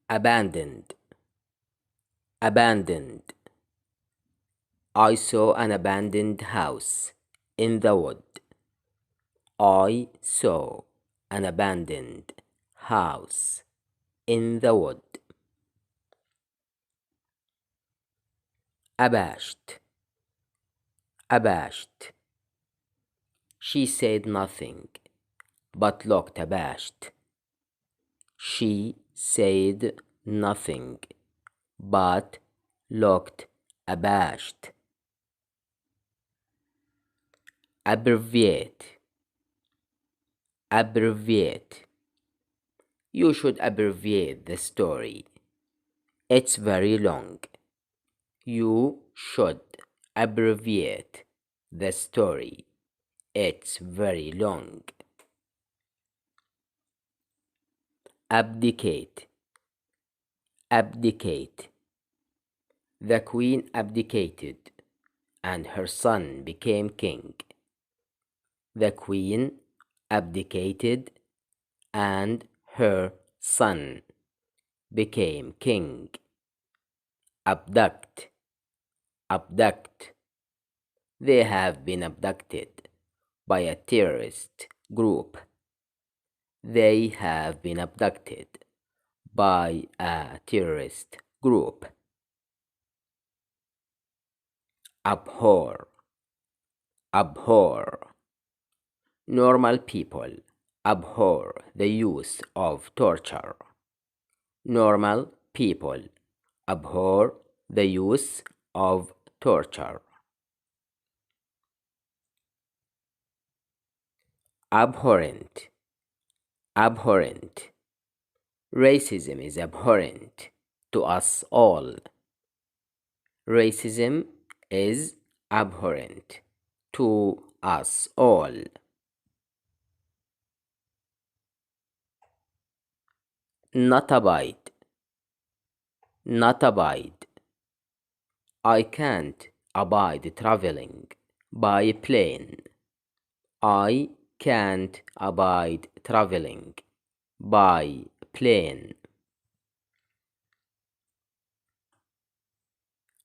abandoned, abandoned. I saw an abandoned house in the wood. I saw an abandoned house in the wood. Abashed, abashed. She said nothing, but looked abashed. She said nothing, but looked abashed. Abbreviate, abbreviate. You should abbreviate the story. It's very long. You should abbreviate the story. It's very long. Abdicate, abdicate. The queen abdicated, and her son became king. The queen abdicated, and her son became king. Abduct, abduct. They have been abducted by a terrorist group. They have been abducted by a terrorist group. Abhor, abhor. Normal people abhor the use of torture. Normal people abhor the use of torture. Abhorrent, abhorrent. Racism is abhorrent to us all. Racism is abhorrent to us all. Not abide, not abide. I can't abide traveling by plane. I can't abide traveling by plane.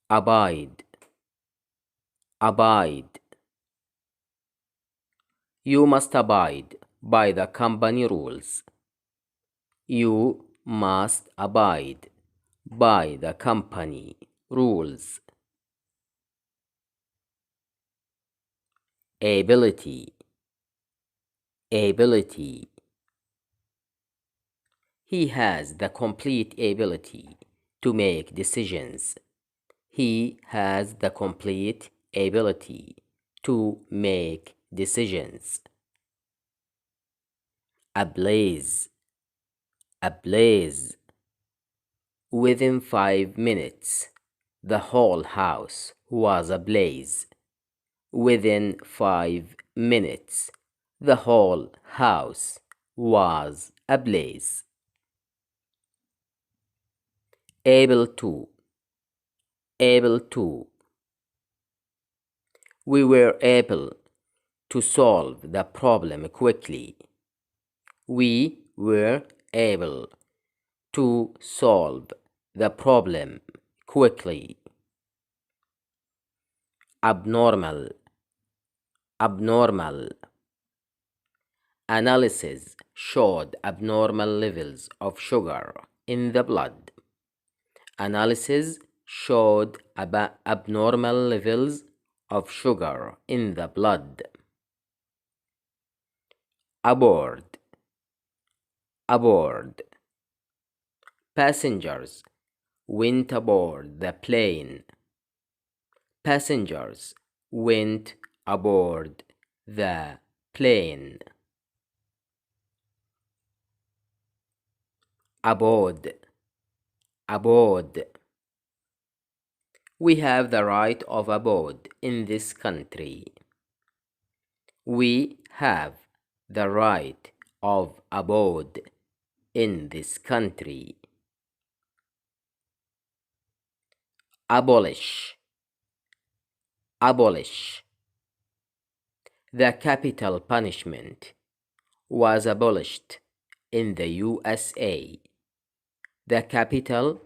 Abide, abide. You must abide by the company rules. You must abide by the company rules. Ability, ability. He has the complete ability to make decisions. He has the complete ability to make decisions. Ablaze, ablaze. Within 5 minutes, the whole house was ablaze. Within 5 minutes, the whole house was ablaze. Able to, able to. We were able to solve the problem quickly. We were able to solve the problem quickly. Abnormal, abnormal. Analysis showed abnormal levels of sugar in the blood. Analysis showed abnormal levels of sugar in the blood. Aboard, aboard. Passengers went aboard the plane. Passengers went aboard the plane. Abode, abode. We have the right of abode in this country. We have the right of abode in this country. Abolish, abolish. The capital punishment was abolished in the USA. the capital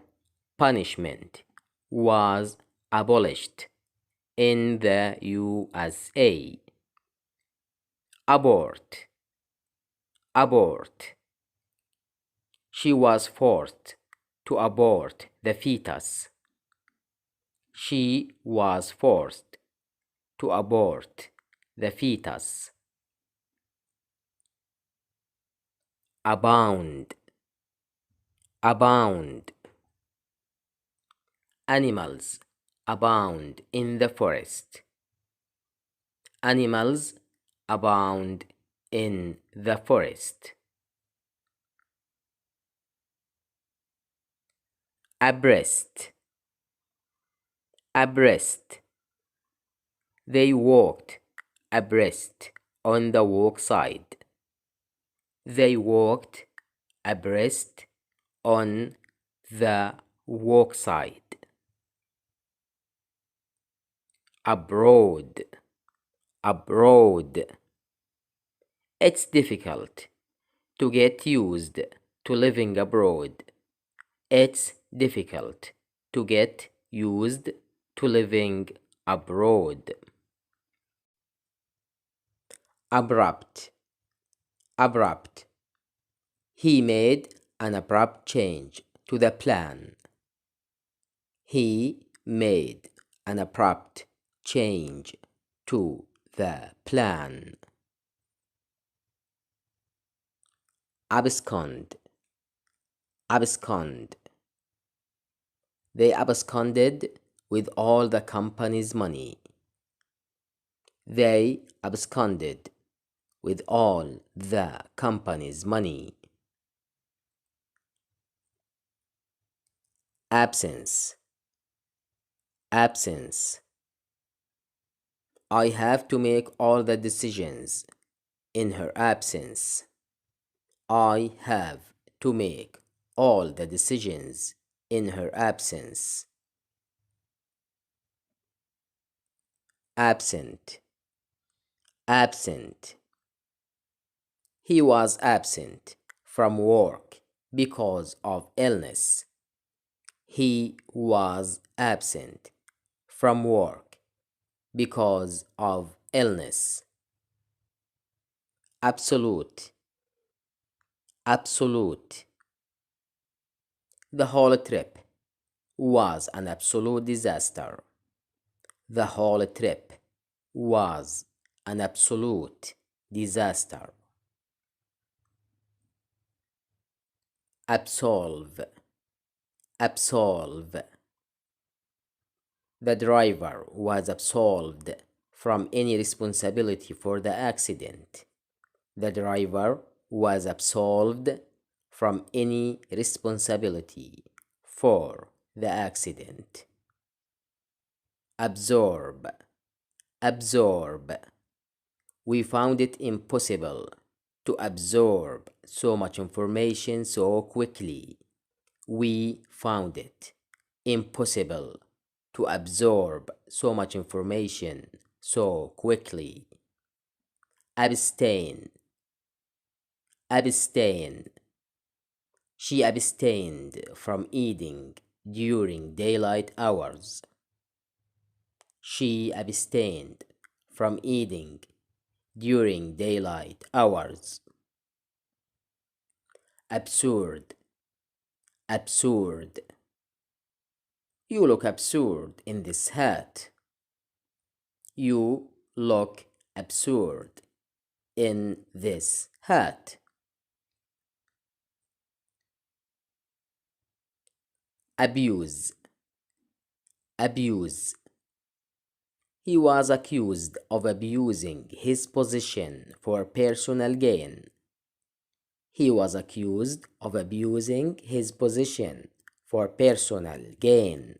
punishment was abolished in the USA. Abort. Abort. She was forced to abort the fetus. She was forced to abort the fetus. Abound. Abound. Animals abound in the forest. Animals abound in the forest. Abreast. Abreast. They walked abreast on the walk side. They walked abreast on the walk side. Abroad. Abroad. It's difficult to get used to living abroad. It's difficult to get used to living abroad. Abrupt. Abrupt. He made an abrupt change to the plan. He made an abrupt change to the plan. Abscond. Abscond. They absconded with all the company's money. They absconded with all the company's money. Absence. Absence. I have to make all the decisions in her absence. I have to make all the decisions in her absence. Absent. Absent. He was absent from work because of illness. He was absent from work because of illness. Absolute. Absolute. The whole trip was an absolute disaster. The whole trip was an absolute disaster. Absolve. Absolve. The driver was absolved from any responsibility for the accident. The driver was absolved from any responsibility for the accident. Absorb. Absorb. We found it impossible to absorb so much information so quickly. We found it impossible to absorb so much information so quickly. Abstain. Abstain. She abstained from eating during daylight hours. She abstained from eating during daylight hours. Absurd. Absurd. You look absurd in this hat. You look absurd in this hat. Abuse. Abuse. He was accused of abusing his position for personal gain. He was accused of abusing his position for personal gain.